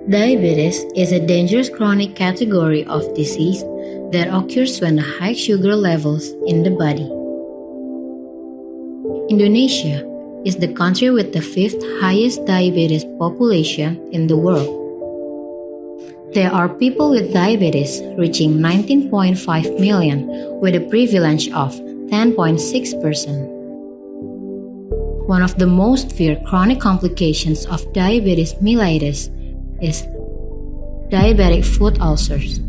Diabetes is a dangerous chronic category of disease that occurs when high sugar levels in the body. Indonesia is the country with the fifth highest diabetes population in the world. There are people with diabetes reaching 19.5 million with a prevalence of 10.6%. One of the most severe chronic complications of diabetes mellitus is diabetic foot ulcers,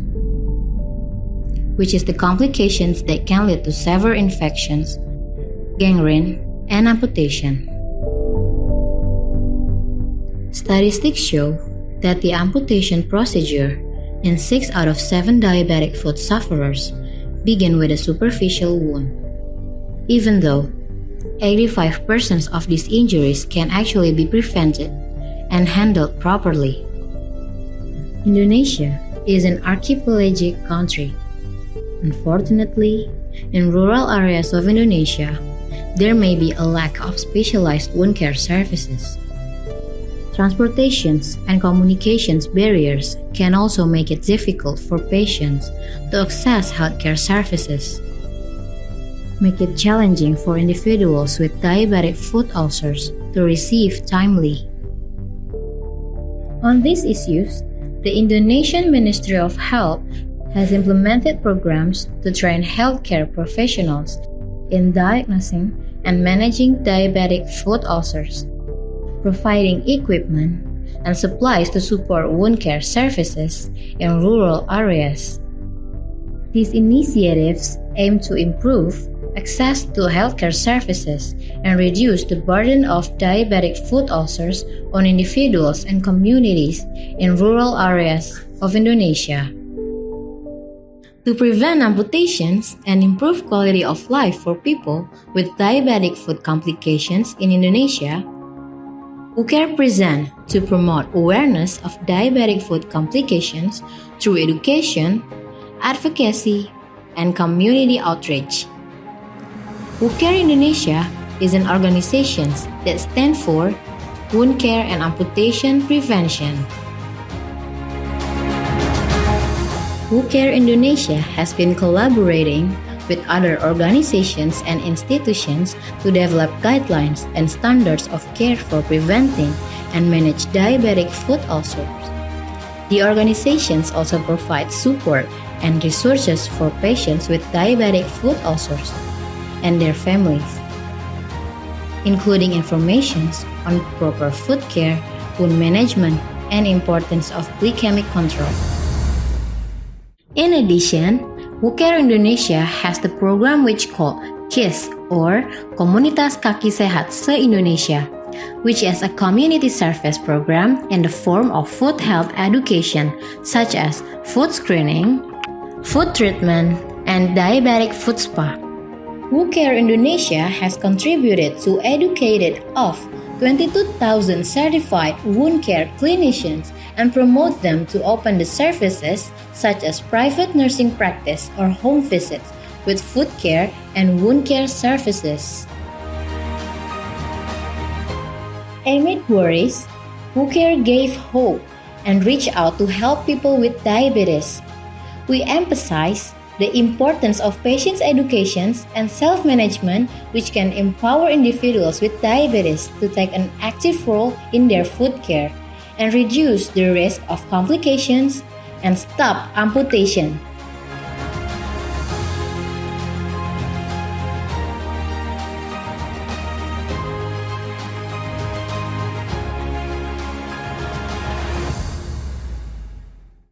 which is the complications that can lead to severe infections, gangrene, and amputation. Statistics show that the amputation procedure in 6 out of 7 diabetic foot sufferers begin with a superficial wound, even though 85% of these injuries can actually be prevented and handled properly. Indonesia is an archipelagic country. Unfortunately, in rural areas of Indonesia, there may be a lack of specialized wound care services. Transportations and communications barriers can also make it difficult for patients to access healthcare services, make it challenging for individuals with diabetic foot ulcers to receive timely. On these issues, the Indonesian Ministry of Health has implemented programs to train healthcare professionals in diagnosing and managing diabetic foot ulcers, providing equipment and supplies to support wound care services in rural areas. These initiatives aim to improve access to healthcare services and reduce the burden of diabetic foot ulcers on individuals and communities in rural areas of Indonesia. To prevent amputations and improve quality of life for people with diabetic foot complications in Indonesia, WOCARE presents to promote awareness of diabetic foot complications through education, advocacy, and community outreach. WOCARE Indonesia is an organization that stands for Wound Care and Amputation Prevention. WOCARE Indonesia has been collaborating with other organizations and institutions to develop guidelines and standards of care for preventing and manage diabetic foot ulcers. The organizations also provide support and resources for patients with diabetic foot ulcers and their families, including information on proper foot care, wound management, and importance of glycemic control. In addition, WOCARE Indonesia has the program which called KIS or Komunitas Kaki Sehat se-Indonesia, which is a community service program in the form of foot health education such as foot screening, foot treatment, and diabetic foot spa. WOCARE Indonesia has contributed to educated of 22,000 certified wound care clinicians and promote them to open the services such as private nursing practice or home visits with foot care and wound care services. Amid worries, WOCARE gave hope and reached out to help people with diabetes. We emphasize the importance of patients' education and self-management, which can empower individuals with diabetes to take an active role in their foot care and reduce the risk of complications and stop amputation.